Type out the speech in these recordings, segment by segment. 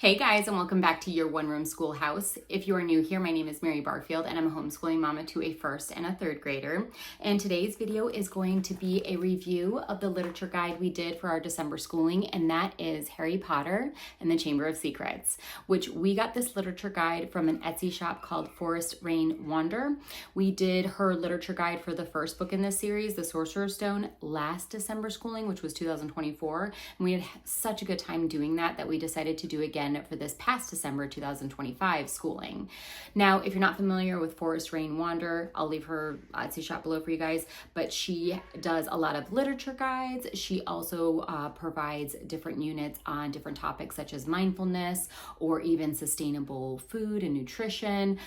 Hey guys, and welcome back to your One Room Schoolhouse. If you are new here, my name is Mary Barfield and I'm a homeschooling mama to a first and a third grader. And today's video is going to be a review of the literature guide we did for our December schooling, and that is Harry Potter and the Chamber of Secrets, which we got this literature guide from an Etsy shop called Forest Rain Wander. We did her literature guide for the first book in this series, The Sorcerer's Stone, last December schooling, which was 2024. And we had such a good time doing that we decided to do again for this past December 2025 schooling. Now, if you're not familiar with Forest Rain Wander, I'll leave her Etsy shop below for you guys, but she does a lot of literature guides. She also provides different units on different topics such as mindfulness or even sustainable food and nutrition.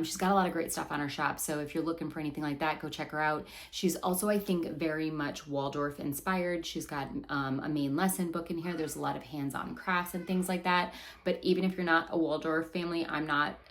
She's got a lot of great stuff on her shop, so if you're looking for anything like that, go check her out. She's also, I think, very much Waldorf inspired. She's got a main lesson book in here. There's a lot of hands-on crafts and things like that. But even if you're not a Waldorf family,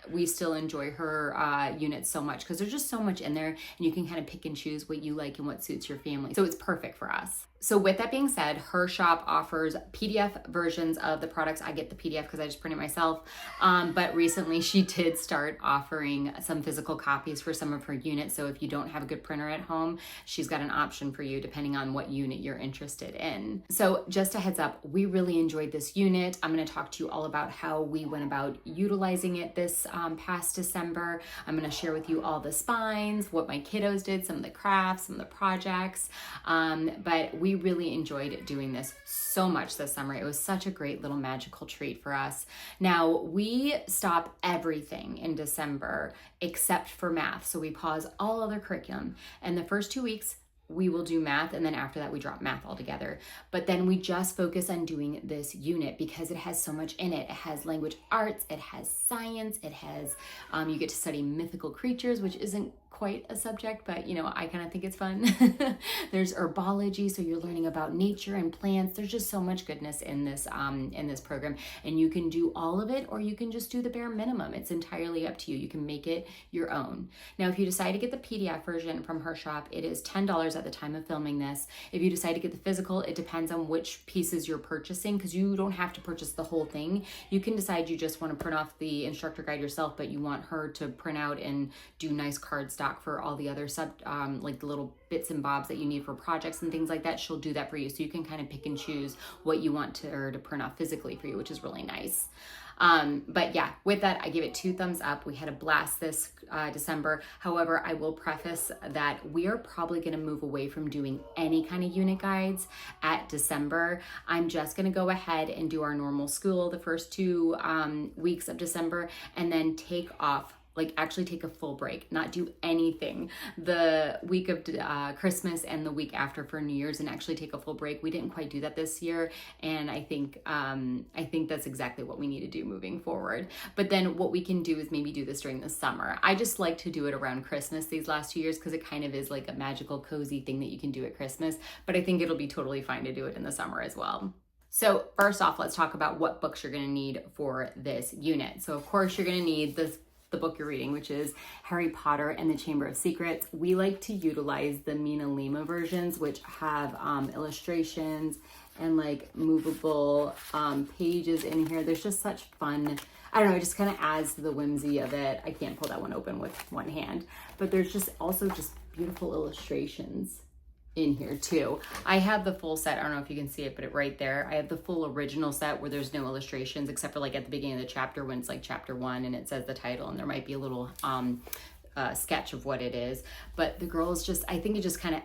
we still enjoy her units so much because there's just so much in there and you can kind of pick and choose what you like and what suits your family. So it's perfect for us. So with that being said, her shop offers PDF versions of the products. I get the PDF because I just print it myself. But recently she did start offering some physical copies for some of her units. So if you don't have a good printer at home, she's got an option for you depending on what unit you're interested in. So just a heads up, we really enjoyed this unit. I'm going to talk to you all about how we went about utilizing it this past December. I'm going to share with you all the spines, what my kiddos did, some of the crafts, some of the projects. But we really enjoyed doing this so much this summer. It was such a great little magical treat for us. Now, we stop everything in December except for math. So we pause all other curriculum. And the first 2 weeks, we will do math, and then after that we drop math altogether. But then we just focus on doing this unit because it has so much in it. It has language arts, it has science, it has, you get to study mythical creatures, which isn't quite a subject, but I kind of think it's fun. There's herbology, so you're learning about nature and plants. There's just so much goodness in this program, and you can do all of it or you can just do the bare minimum. It's entirely up to you. You can make it your own. Now, if you decide to get the PDF version from her shop, it is $10 at the time of filming this. If you decide to get the physical, it depends on which pieces you're purchasing, because you don't have to purchase the whole thing. You can decide you just want to print off the instructor guide yourself, but you want her to print out and do nice cardstock for all the other like the little bits and bobs that you need for projects and things like that. She'll do that for you, so you can kind of pick and choose what you want her to print off physically for you, which is really nice. But yeah, with that, I give it 2 thumbs up. We had a blast this December. However, I will preface that we are probably going to move away from doing any kind of unit guides at December. I'm just going to go ahead and do our normal school the first 2 weeks of December, and then take off, like actually take a full break, not do anything the week of Christmas and the week after for New Year's, and actually take a full break. We didn't quite do that this year, and I think that's exactly what we need to do moving forward. But then what we can do is maybe do this during the summer. I just like to do it around Christmas these last 2 years because it kind of is like a magical, cozy thing that you can do at Christmas, but I think it'll be totally fine to do it in the summer as well. So first off, let's talk about what books you're going to need for this unit. So of course you're going to need the book you're reading, which is Harry Potter and the Chamber of Secrets. We like to utilize the Mina Lima versions, which have illustrations and like movable pages in here. There's just such fun, I don't know, it just kind of adds to the whimsy of it. I can't pull that one open with one hand, but there's just also just beautiful illustrations in here too. I have the full set. I don't know if you can see it, but right there, I have the full original set where there's no illustrations except for like at the beginning of the chapter when it's like chapter 1 and it says the title, and there might be a little sketch of what it is. But the girls just, I think it just kind of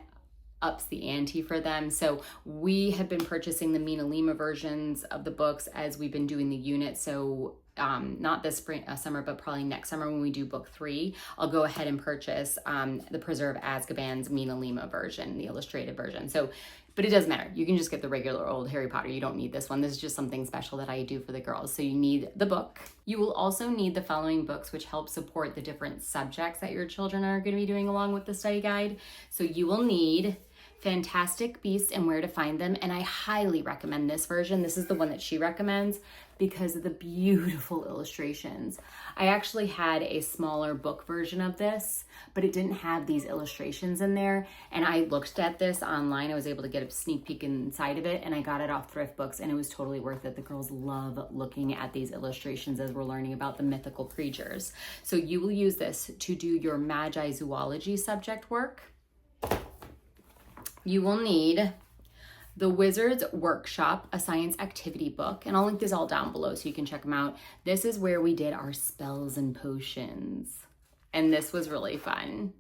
ups the ante for them. So we have been purchasing the Mina Lima versions of the books as we've been doing the unit. So not this summer, but probably next summer when we do book 3, I'll go ahead and purchase the Prisoner of Azkaban's Mina Lima version, the illustrated version. So, but it doesn't matter. You can just get the regular old Harry Potter. You don't need this one. This is just something special that I do for the girls. So you need the book. You will also need the following books, which help support the different subjects that your children are going to be doing along with the study guide. So you will need Fantastic Beasts and Where to Find Them. And I highly recommend this version. This is the one that she recommends because of the beautiful illustrations. I actually had a smaller book version of this, but it didn't have these illustrations in there. And I looked at this online. I was able to get a sneak peek inside of it, and I got it off Thrift Books, and it was totally worth it. The girls love looking at these illustrations as we're learning about the mythical creatures. So you will use this to do your Magi Zoology subject work. You will need the Wizard's Workshop, a science activity book, and I'll link this all down below so you can check them out. This is where we did our spells and potions, and this was really fun.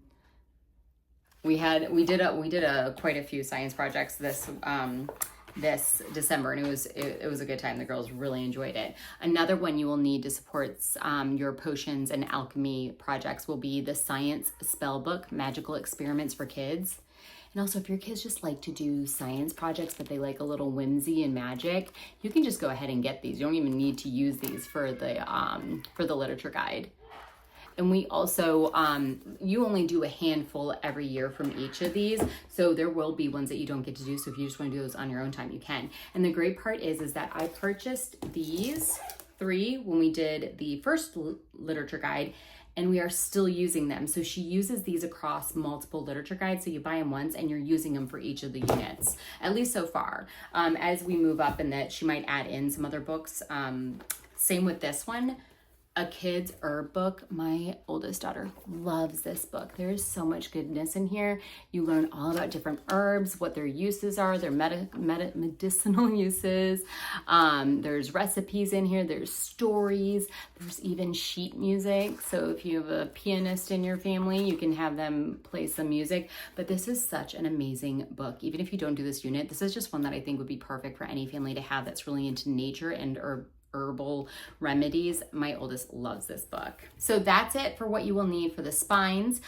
We did quite a few science projects this December, and it was a good time. The girls really enjoyed it. Another one you will need to support your potions and alchemy projects will be the Science Spell Book, Magical Experiments for Kids. And also, if your kids just like to do science projects, but they like a little whimsy and magic, you can just go ahead and get these. You don't even need to use these for the literature guide. And we also, you only do a handful every year from each of these. So there will be ones that you don't get to do. So if you just want to do those on your own time, you can. And the great part is that I purchased these 3 when we did the first literature guide, and we are still using them. So she uses these across multiple literature guides. So you buy them once and you're using them for each of the units, at least so far. As we move up, and that she might add in some other books. Same with this one. A Kid's Herb Book. My oldest daughter loves this book. There's so much goodness in here. You learn all about different herbs, what their uses are, their medicinal uses. There's recipes in here. There's stories. There's even sheet music. So if you have a pianist in your family, you can have them play some music. But this is such an amazing book. Even if you don't do this unit, this is just one that I think would be perfect for any family to have that's really into nature and herbal remedies. My oldest loves this book. So that's it for what you will need for the spines.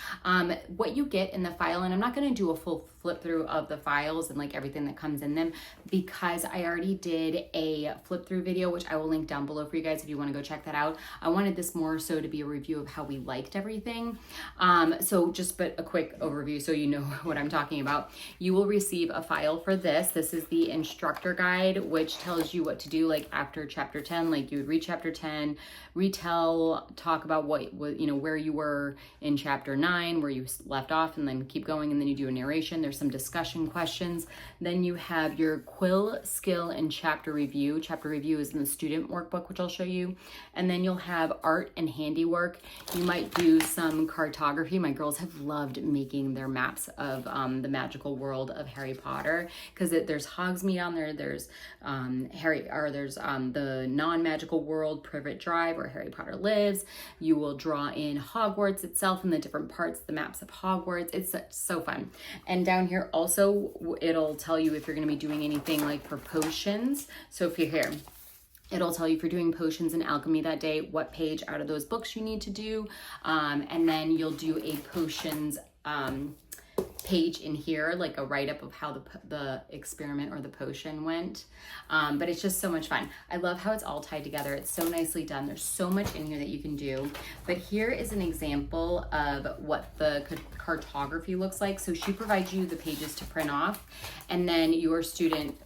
What you get in the file, and I'm not going to do a full flip through of the files and like everything that comes in them, because I already did a flip through video, which I will link down below for you guys if you want to go check that out. I wanted this more so to be a review of how we liked everything. But a quick overview so you know what I'm talking about. You will receive a file for this. This is the instructor guide, which tells you what to do like after chapter 10. Like you would read chapter 10, retell, talk about what where you were in chapter 9, where you left off, and then keep going, and then you do a narration. There's some discussion questions. Then you have your quill, skill, and chapter review. Chapter review is in the student workbook, which I'll show you. And then you'll have art and handiwork. You might do some cartography. My girls have loved making their maps of the magical world of Harry Potter, because there's Hogsmeade on there. There's the non-magical world, Privet Drive, where Harry Potter lives. You will draw in Hogwarts itself and the different parts, the maps of Hogwarts. It's so fun. And down here also, it'll tell you if you're going to be doing anything like for potions. So if you're here, it'll tell you if you're doing potions and alchemy that day, what page out of those books you need to do. And then you'll do a potions page in here, like a write-up of how the experiment or the potion went. But it's just so much fun. I love how it's all tied together. It's so nicely done. There's so much in here that you can do. But here is an example of what the cartography looks like. So she provides you the pages to print off, and then your student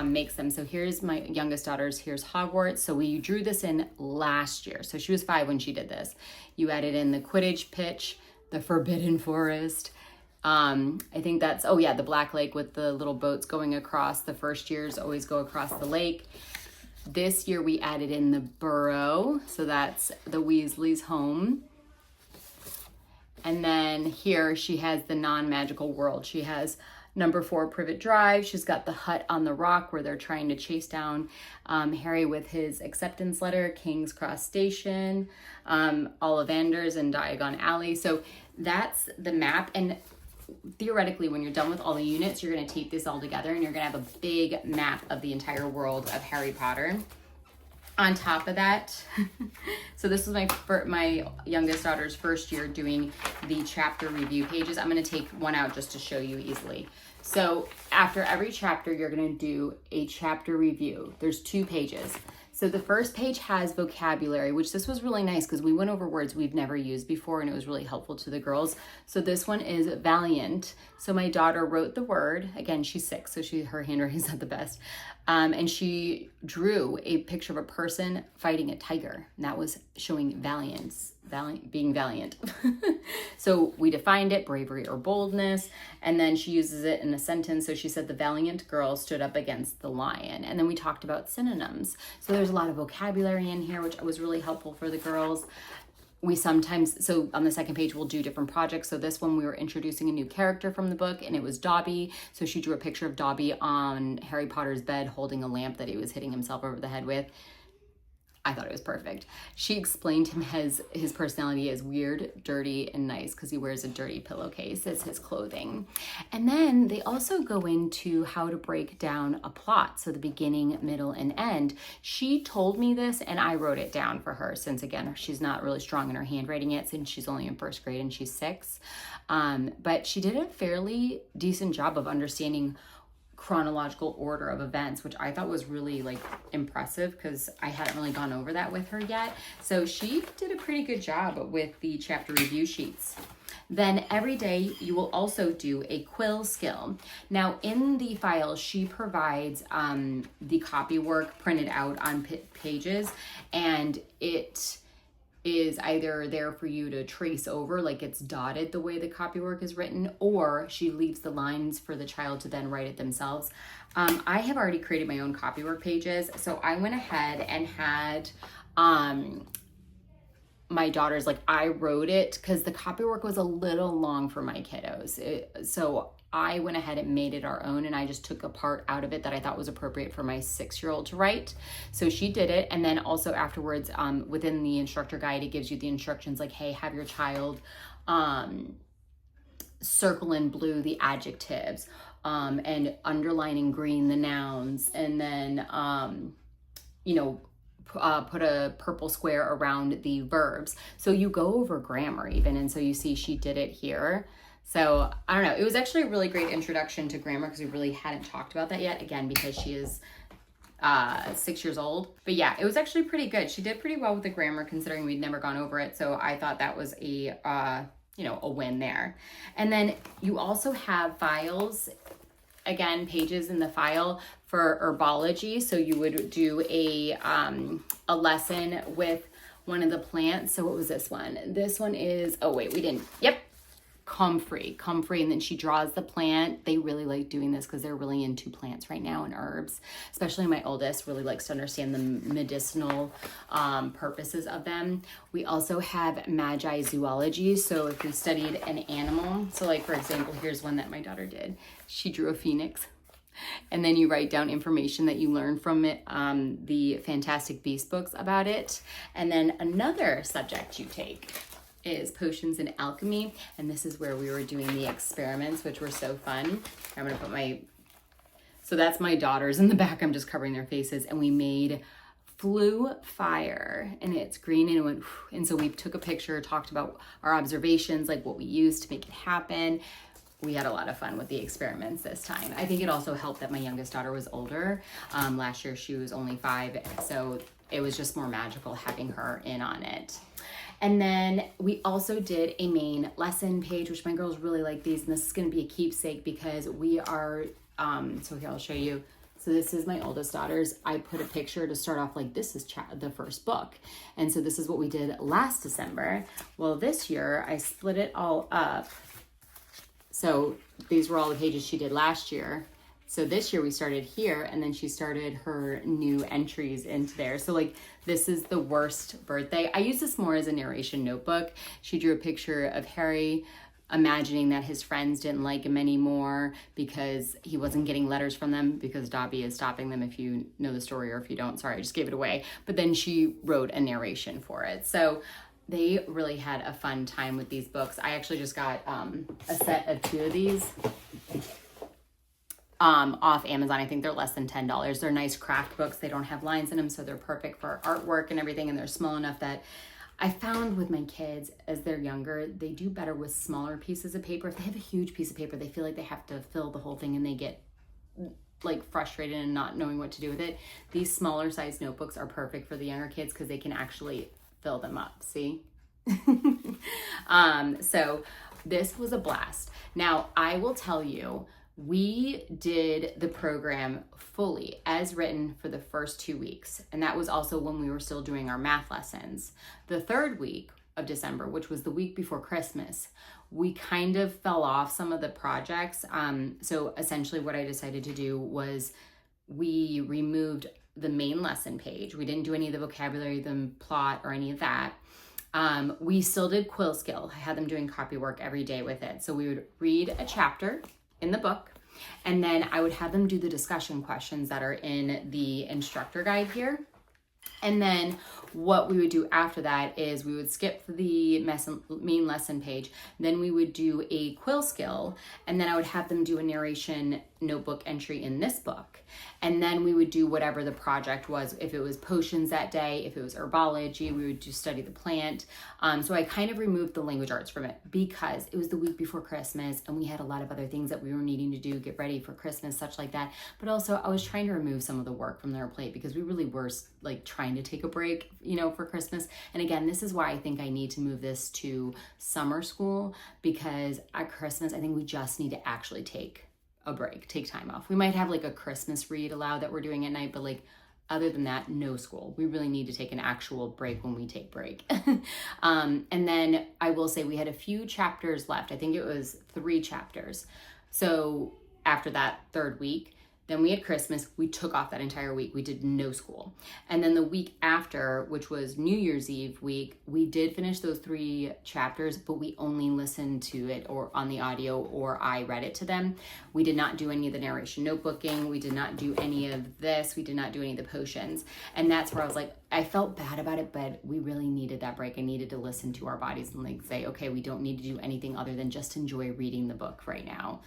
makes them. So here's my youngest daughter's. Here's Hogwarts. So we drew this in last year. So she was 5 when she did this. You added in the Quidditch pitch, the Forbidden Forest. I think that's, the Black Lake with the little boats going across. The first years always go across the lake. This year we added in the Burrow. So that's the Weasley's home. And then here she has the non-magical world. She has number 4 Privet Drive. She's got the hut on the rock where they're trying to chase down Harry with his acceptance letter, King's Cross Station, Ollivanders, and Diagon Alley. So that's the map. And theoretically, when you're done with all the units, you're going to tape this all together and you're going to have a big map of the entire world of Harry Potter. On top of that, so this was my youngest daughter's first year doing the chapter review pages. I'm going to take one out just to show you easily. So after every chapter, you're going to do a chapter review. There's 2 pages. So the first page has vocabulary, which this was really nice because we went over words we've never used before and it was really helpful to the girls. So this one is valiant. So my daughter wrote the word. Again, she's 6, so her handwriting is not the best. And she drew a picture of a person fighting a tiger. And that was showing being valiant. So we defined it, bravery or boldness. And then she uses it in a sentence. So she said the valiant girl stood up against the lion. And then we talked about synonyms. So there's a lot of vocabulary in here, which was really helpful for the girls. We sometimes, so on the second page, we'll do different projects. So this one, we were introducing a new character from the book, and it was Dobby. So she drew a picture of Dobby on Harry Potter's bed holding a lamp that he was hitting himself over the head with. I thought it was perfect. She explained him as his personality as weird, dirty, and nice because he wears a dirty pillowcase as his clothing. And then they also go into how to break down a plot. So the beginning, middle, and end. She told me this and I wrote it down for her since, again, she's not really strong in her handwriting yet since she's only in 1st grade and she's 6. But she did a fairly decent job of understanding chronological order of events, which I thought was really impressive because I hadn't really gone over that with her yet. So she did a pretty good job with the chapter review sheets. Then every day you will also do a quill skill. Now in the file, she provides the copy work printed out on pages, and it is either there for you to trace over, like it's dotted the way the copywork is written, or she leaves the lines for the child to then write it themselves. I have already created my own copywork pages, so I went ahead and had my daughter's, I wrote it because the copywork was a little long for my kiddos. So I went ahead and made it our own, and I just took a part out of it that I thought was appropriate for my 6-year-old to write. So she did it, and then also afterwards, within the instructor guide, it gives you the instructions like, hey, have your child circle in blue the adjectives, and underline in green the nouns, and then, put a purple square around the verbs. So you go over grammar even, and so you see she did it here. So I don't know, it was actually a really great introduction to grammar because we really hadn't talked about that yet, again, because she is 6 years old. But yeah, it was actually pretty good. She did pretty well with the grammar considering we'd never gone over it. So I thought that was a win there. And then you also have files, again, pages in the file for herbology. So you would do a lesson with one of the plants. So what was this one? This one is, comfrey, and then she draws the plant. They really like doing this because they're really into plants right now and herbs. Especially my oldest really likes to understand the medicinal purposes of them. We also have magi zoology. So if we studied an animal, so for example, here's one that my daughter did. She drew a phoenix. And then you write down information that you learned from it, the Fantastic Beasts books about it. And then another subject you take is potions and alchemy, and this is where we were doing the experiments, which were so fun. I'm gonna put so that's my daughters in the back. I'm just covering their faces, and we made flu fire, and it's green, and it went, and so we took a picture, talked about our observations, what we used to make it happen. We had a lot of fun with the experiments this time. I think it also helped that my youngest daughter was older. Last year she was only 5, so it was just more magical having her in on it. And then we also did a main lesson page, which my girls really like these, and this is going to be a keepsake because we are, so here I'll show you. So this is my oldest daughter's. I put a picture to start off this is the first book. And so this is what we did last December. Well, this year I split it all up. So these were all the pages she did last year. So this year we started here, and then she started her new entries into there. So this is the worst birthday. I use this more as a narration notebook. She drew a picture of Harry imagining that his friends didn't like him anymore because he wasn't getting letters from them because Dobby is stopping them. If you know the story, or if you don't, sorry, I just gave it away. But then she wrote a narration for it. So they really had a fun time with these books. I actually just got a set of 2 of these off Amazon. I think they're less than $10. They're nice craft books. They don't have lines in them, so they're perfect for artwork and everything, and they're small enough that I found with my kids, as they're younger, they do better with smaller pieces of paper. If they have a huge piece of paper, they feel like they have to fill the whole thing and they get like frustrated and not knowing what to do with it. These smaller size notebooks are perfect for the younger kids because they can actually fill them up. See? So this was a blast. Now, I will tell you, we did the program fully as written for the first 2 weeks. And that was also when we were still doing our math lessons. The third week of December, which was the week before Christmas, we kind of fell off some of the projects. So essentially what I decided to do was we removed the main lesson page. We didn't do any of the vocabulary, the plot, or any of that. We still did Quill Skill. I had them doing copy work every day with it. So we would read a chapter in the book, and then I would have them do the discussion questions that are in the instructor guide here. And then what we would do after that is we would skip the main lesson page. Then we would do a Quill Skill, and then I would have them do a narration notebook entry in this book. And then we would do whatever the project was. If it was potions that day, if it was herbology, we would just study the plant. So I kind of removed the language arts from it because it was the week before Christmas and we had a lot of other things that we were needing to do, get ready for Christmas, such like that. But also I was trying to remove some of the work from their plate because we really were like trying to take a break, for Christmas. And again, this is why I think I need to move this to summer school, because at Christmas, I think we just need to actually take a break, take time off. We might have like a Christmas read aloud that we're doing at night, but like other than that, no school. We really need to take an actual break when we take break. And then I will say we had a few chapters left. I think it was 3 chapters. So after that third week, then we had Christmas. We took off that entire week. We did no school. And then the week after, which was New Year's Eve week, we did finish those 3 chapters, but we only listened to it or on the audio, or I read it to them. We did not do any of the narration notebooking. We did not do any of this. We did not do any of the potions. And that's where I was like, I felt bad about it, but we really needed that break. I needed to listen to our bodies and like say, okay, we don't need to do anything other than just enjoy reading the book right now.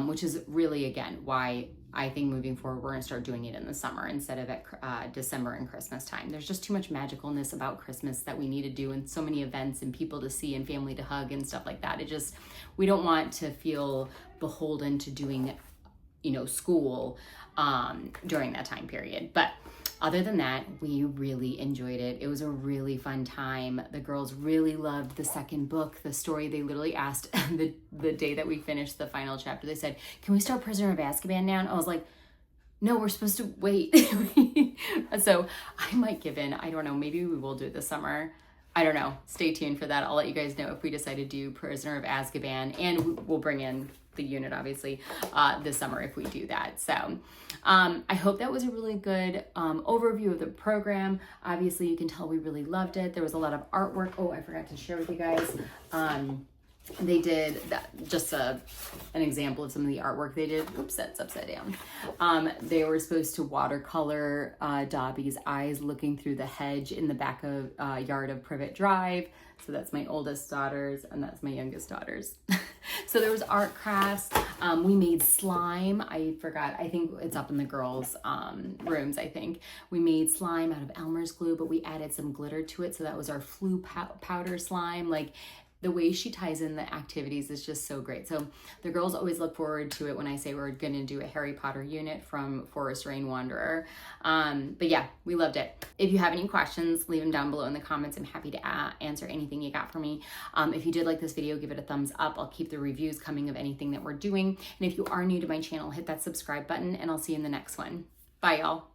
Which is really, again, why I think moving forward, we're gonna start doing it in the summer instead of at December and Christmas time. There's just too much magicalness about Christmas that we need to do, and so many events and people to see and family to hug and stuff like that. We don't want to feel beholden to doing, school during that time period. But other than that, we really enjoyed it. It was a really fun time. The girls really loved the second book, the story. They literally asked the day that we finished the final chapter, they said, can we start Prisoner of Azkaban now? And I was like, no, we're supposed to wait. So I might give in. I don't know. Maybe we will do it this summer. I don't know. Stay tuned for that. I'll let you guys know if we decide to do Prisoner of Azkaban, and we'll bring in the unit obviously this summer if we do that. So I hope that was a really good overview of the program. Obviously you can tell we really loved it. There was a lot of artwork. Oh, I forgot to share with you guys. They did that, just an example of some of the artwork they did. Oops, that's upside down. They were supposed to watercolor Dobby's eyes looking through the hedge in the back of yard of Privet Drive. So that's my oldest daughter's, and that's my youngest daughter's. So there was art crafts. We made slime. I forgot. I think it's up in the girls' rooms, I think. We made slime out of Elmer's glue, but we added some glitter to it. So that was our Floo powder slime. Like, the way she ties in the activities is just so great. So the girls always look forward to it when I say we're going to do a Harry Potter unit from Forest Rain Wanderer. But yeah, we loved it. If you have any questions, leave them down below in the comments. I'm happy to answer anything you got for me. If you did like this video, give it a thumbs up. I'll keep the reviews coming of anything that we're doing. And if you are new to my channel, hit that subscribe button, and I'll see you in the next one. Bye, y'all.